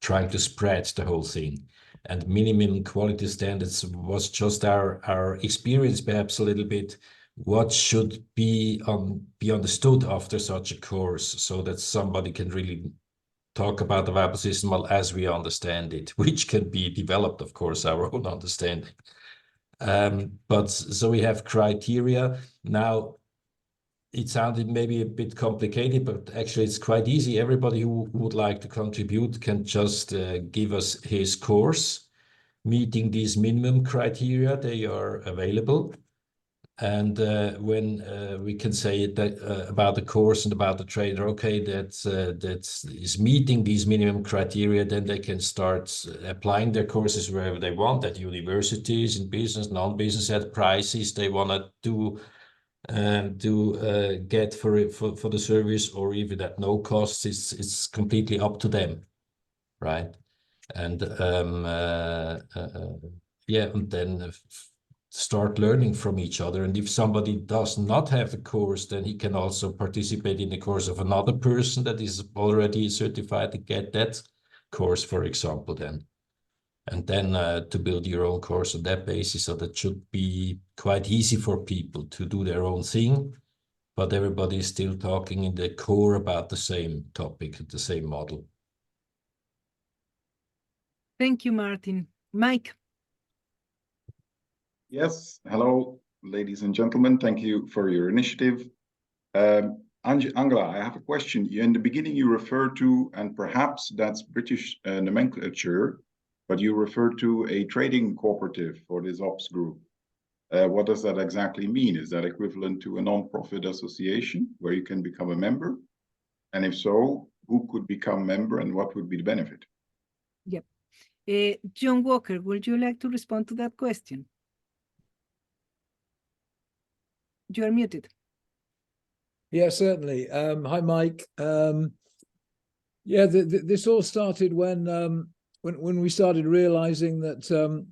trying to spread the whole thing. And minimum quality standards was just our experience, perhaps a little bit, what should be understood after such a course, so that somebody can really talk about the Weibull system as we understand it, which can be developed, of course, our own understanding. But so we have criteria. Now, it sounded maybe a bit complicated, but actually it's quite easy. Everybody who would like to contribute can just give us his course, meeting these minimum criteria. They are available. And when we can say that about the course and about the trader, okay, that is meeting these minimum criteria, then they can start applying their courses wherever they want, at universities, in business, non-business, at prices they want to get for the service, or even at no cost. It's completely up to them, right? And yeah, and then start learning from each other. And if somebody does not have a course, then he can also participate in the course of another person that is already certified to get that course, for example, then. And then to build your own course on that basis. So that should be quite easy for people to do their own thing, but everybody is still talking in the core about the same topic, the same model. thank you, Martin. Mike. Yes, hello, ladies and gentlemen. Thank you for your initiative. Angela, I have a question. In the beginning, you referred to, and perhaps that's British nomenclature, but you referred to a trading cooperative for this ops group. What does that exactly mean? Is that equivalent to a non-profit association where you can become a member? And if so, who could become a member and what would be the benefit? Yep. John Walker, would you like to respond to that question? You are muted. Yeah, certainly. Hi, Mike. Yeah, this all started when we started realizing that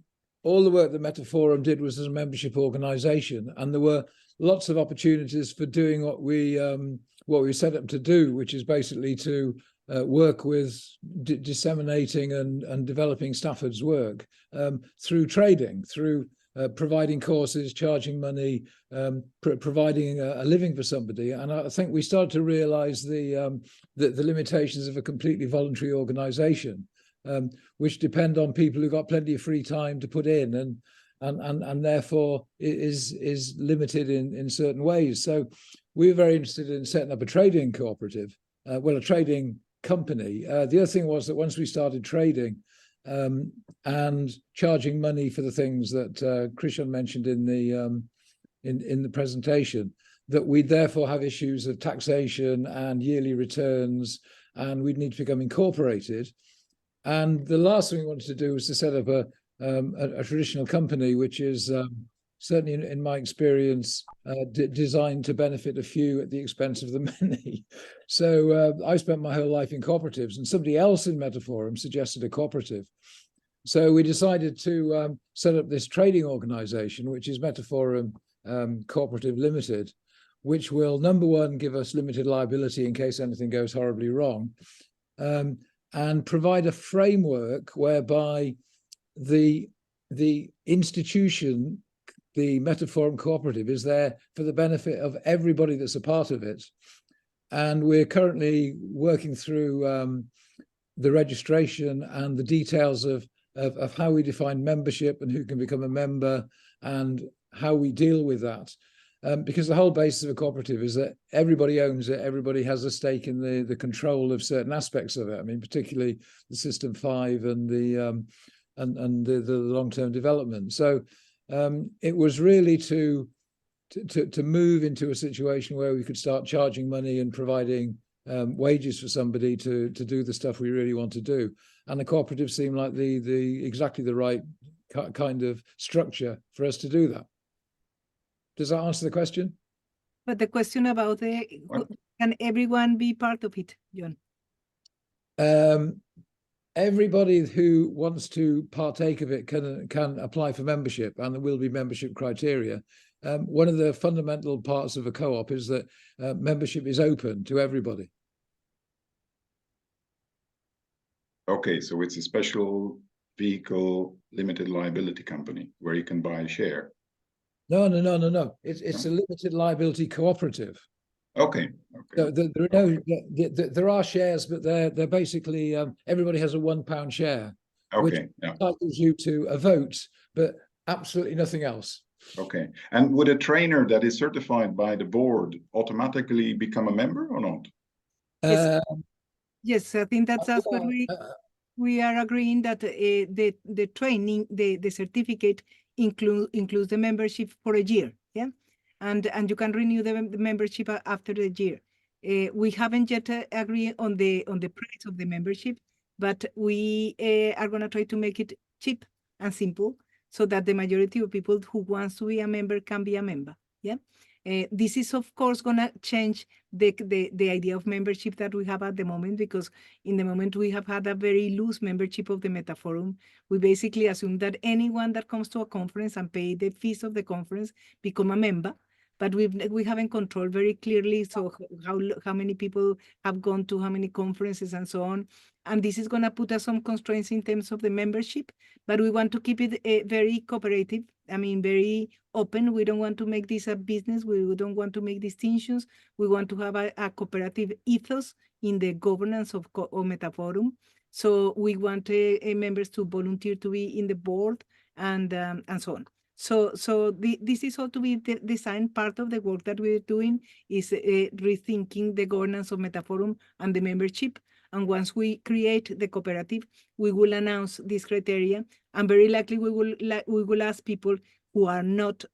all the work that Metaphorum did was as a membership organization, and there were lots of opportunities for doing what we set up to do, which is basically to work with disseminating and developing Stafford's work through trading, through providing courses, charging money, providing a living for somebody. And I think we started to realize the limitations of a completely voluntary organization, which depend on people who've got plenty of free time to put in, and therefore is limited in certain ways. So we were very interested in setting up a trading cooperative, a trading company. The other thing was that once we started trading, and charging money for the things that Christian mentioned in the presentation, that we'd therefore have issues of taxation and yearly returns, and we'd need to become incorporated. And the last thing we wanted to do was to set up a traditional company, which is certainly in my experience designed to benefit a few at the expense of the many. So I spent my whole life in cooperatives, and somebody else in Metaphorum suggested a cooperative. So we decided to set up this trading organization, which is Metaphorum Cooperative Limited, which will, number one, give us limited liability in case anything goes horribly wrong, and provide a framework whereby the institution, the Metaphorum Cooperative, is there for the benefit of everybody that's a part of it. And we're currently working through the registration and the details of how we define membership and who can become a member and how we deal with that. Because the whole basis of a cooperative is that everybody owns it, everybody has a stake in the control of certain aspects of it. I mean, particularly the System 5 and the long-term development. So it was really to move into a situation where we could start charging money and providing wages for somebody to do the stuff we really want to do. And the cooperative seemed like exactly the right kind of structure for us to do that. Does that answer the question? But the question about can everyone be part of it, John? everybody who wants to partake of it can apply for membership, and there will be membership criteria. One of the fundamental parts of a co-op is that membership is open to everybody. Okay, so it's a special vehicle limited liability company where you can buy a share. No. It's a limited liability cooperative. Okay. So there are shares, but they're basically everybody has a £1 share, which entitles you to a vote, but absolutely nothing else. Okay. And would a trainer that is certified by the board automatically become a member or not? Yes, I think that's what we are agreeing, that the training, the certificate includes the membership for a year, yeah, and you can renew the membership after the year. We haven't yet agreed on the price of the membership, but we are gonna try to make it cheap and simple, so that the majority of people who wants to be a member can be a member. Yeah. This is, of course, gonna change the idea of membership that we have at the moment, because in the moment we have had a very loose membership of the Metaphorum. We basically assume that anyone that comes to a conference and pay the fees of the conference become a member, but we haven't controlled very clearly, so how many people have gone to how many conferences and so on. And this is gonna put us some constraints in terms of the membership, but we want to keep it very cooperative. I mean, very open. We don't want to make this a business. We don't want to make distinctions. We want to have a cooperative ethos in the governance of Metaphorum. So we want members to volunteer to be in the board and so on. So this is all to be designed. Part of the work that we're doing is rethinking the governance of Metaphorum and the membership. And once we create the cooperative, we will announce this criteria, and very likely we will ask people who are not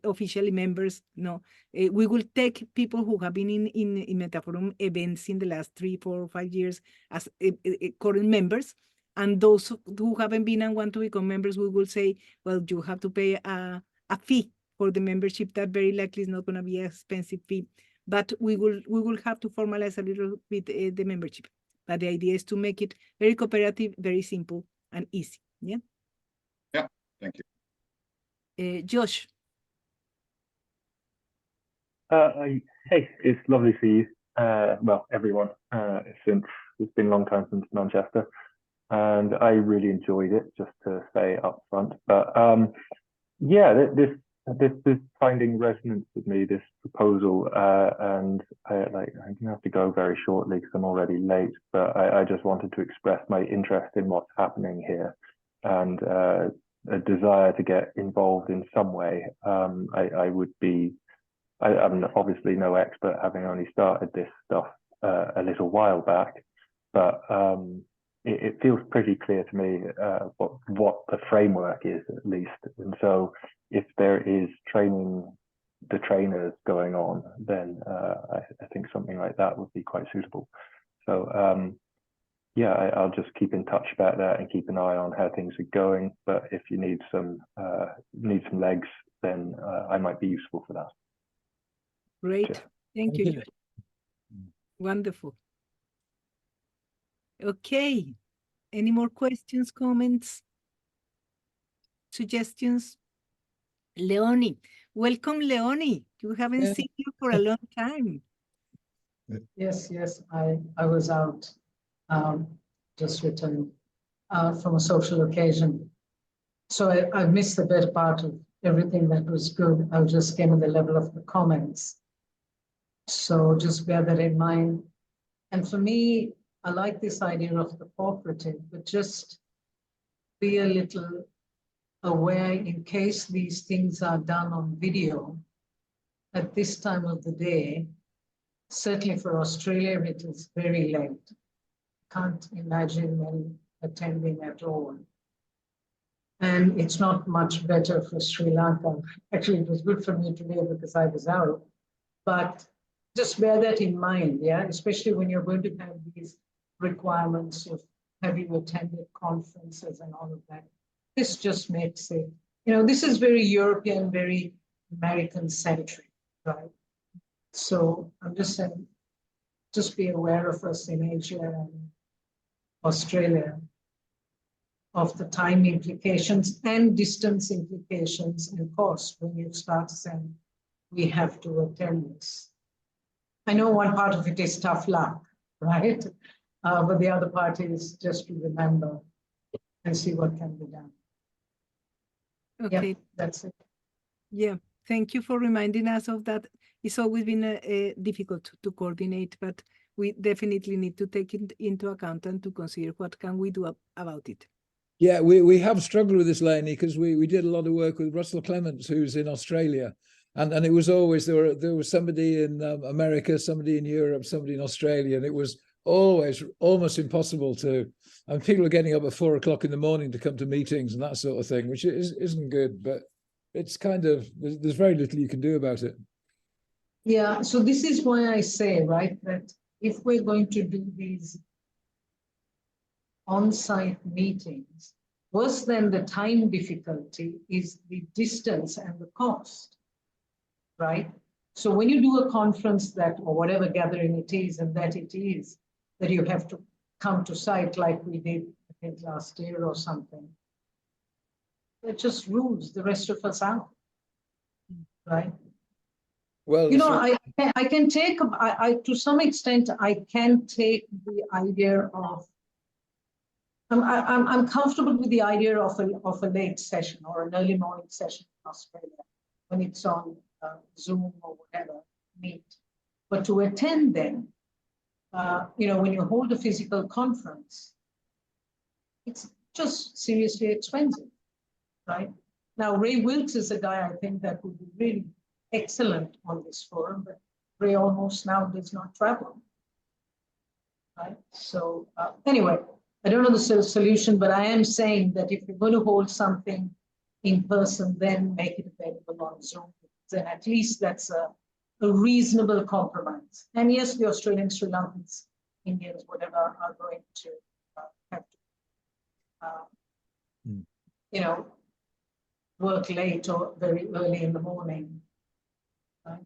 officially members. No, we will take people who have been in Metaphorum events in the last 3, 4, 5 years as current members, and those who haven't been and want to become members, we will say, well, you have to pay a fee for the membership. That very likely is not going to be an expensive fee, but we will have to formalize a little bit the membership. But the idea is to make it very cooperative, very simple and easy. Yeah. Yeah. Thank you. Josh. Hey, it's lovely to see you. Well, everyone, since it's been a long time since Manchester, and I really enjoyed it, just to say up front. But yeah, this is finding resonance with me, this proposal, and I'm gonna have to go very shortly because I'm already late. But I just wanted to express my interest in what's happening here, and a desire to get involved in some way. I'm obviously no expert, having only started this stuff a little while back, but it feels pretty clear to me what the framework is, at least. And so if there is training the trainers going on, then I think something like that would be quite suitable. So yeah, I'll just keep in touch about that and keep an eye on how things are going. But if you need some legs, then I might be useful for that. Great. Cheers. Thank you. Wonderful. Okay. Any more questions, comments, suggestions? Leonie. Welcome, Leonie. You haven't seen you for a long time. Yes, I was out, just returned from a social occasion. So I missed the better part of everything that was good. I just came at the level of the comments. So just bear that in mind. And for me, I like this idea of the cooperative, but just be a little aware in case these things are done on video at this time of the day. Certainly for Australia, it is very late. Can't imagine them attending at all. And it's not much better for Sri Lanka. Actually, it was good for me today because I was out. But just bear that in mind, yeah, especially when you're going to have these requirements of have you attended conferences and all of that. This just makes it, this is very European, very American-centric, right? So I'm just saying, just be aware of us in Asia and Australia. of the time implications and distance implications and cost when you start saying, we have to attend this. I know one part of it is tough luck, right? But the other part is just to remember and see what can be done. Okay. Yeah, that's it. Yeah, thank you for reminding us of that. It's always been difficult to coordinate, but we definitely need to take it into account and to consider what can we do about it. Yeah, we have struggled with this, Lainey, because we did a lot of work with Russell Clements, who's in Australia. And it was always, there was somebody in America, somebody in Europe, somebody in Australia, and it was always almost impossible to, and people are getting up at 4 o'clock in the morning to come to meetings and that sort of thing, which isn't good, but it's kind of, there's very little you can do about it. Yeah, so this is why I say, right, that if we're going to do these on-site meetings, worse than the time difficulty is the distance and the cost, right? So when you do a conference that, or whatever gathering it is, and that it is, that you have to come to site like we did, I think, last year or something, it just rules the rest of us out, right? Well, you know, I can take, to some extent, I can take the idea of, I'm comfortable with the idea of a late session or an early morning session in Australia when it's on Zoom or whatever, Meet. But to attend them, you know, when you hold a physical conference, it's just seriously expensive, right? Now, Ray Wilkes is a guy I think that would be really excellent on this forum, but Ray almost now does not travel, right? So anyway, I don't know the solution, but I am saying that if you're going to hold something in person, then make it available on Zoom. Then at least that's a reasonable compromise. And yes, the Australians, Sri Lankans, Indians, whatever, are going to have to, you know, work late or very early in the morning. Right?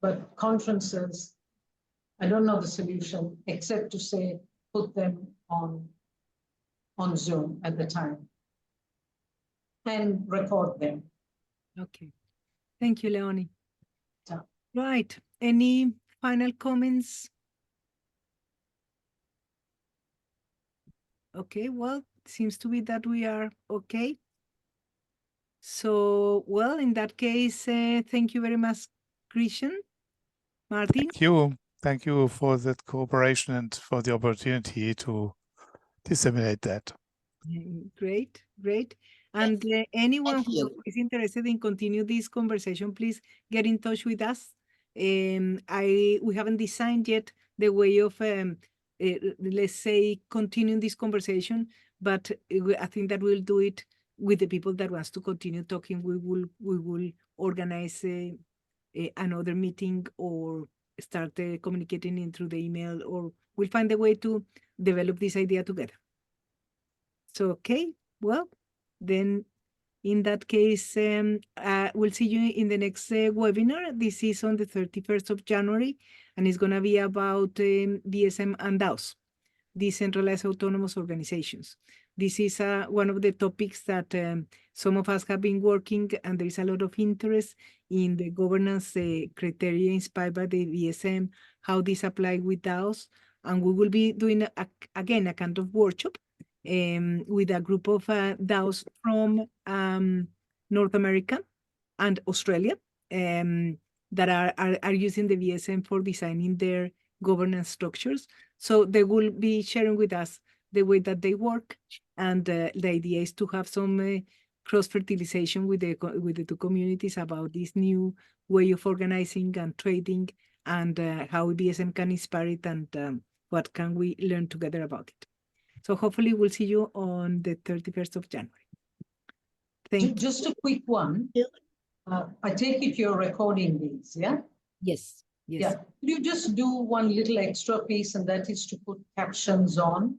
But conferences, I don't know the solution except to say put them on Zoom at the time and record them. Okay. Thank you, Leonie. Yeah. Right. Any final comments? Okay, well, it seems to be that we are okay. So, well, in that case, thank you very much, Christian. Martin? Thank you for that cooperation and for the opportunity to disseminate that. Great, great. And anyone who is interested in continue this conversation, please get in touch with us. We haven't designed yet the way of, let's say, continuing this conversation, but I think that we'll do it with the people that wants to continue talking. We will organize another meeting or start communicating in through the email, or we'll find a way to develop this idea together. So, okay, well, then in that case, we'll see you in the next webinar. This is on the 31st of January, and it's going to be about DSM and DAOs, decentralized autonomous organizations. This is one of the topics that some of us have been working, and there is a lot of interest in the governance criteria inspired by the DSM, how this applies with DAOs. And we will be doing, again, a kind of workshop with a group of DAOs from North America and Australia that are using the VSM for designing their governance structures. So they will be sharing with us the way that they work, and the idea is to have some cross-fertilization with the two communities about this new way of organizing and trading, and how VSM can inspire it, and what can we learn together about it. So hopefully we'll see you on the 31st of January. Thank you. Just a quick one. I take it you're recording these, yeah? Yes. Yes. Yeah. Could you just do one little extra piece, and that is to put captions on?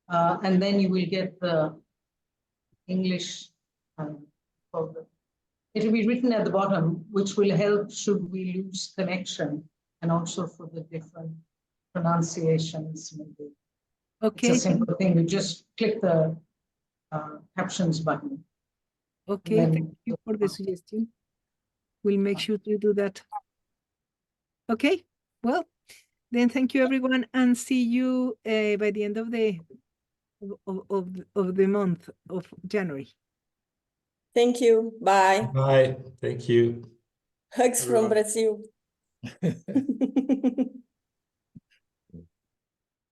And then you will get the English. It will be written at the bottom, which will help should we lose connection, and also for the different pronunciations maybe. Okay. It's a simple thing. You just click the captions button. Okay, then- thank you for the suggestion. We'll make sure to do that. Okay, well, then thank you everyone, and see you by the end of the month of January. Thank you. Bye. Bye. Thank you. Hugs from Everyone. Brazil.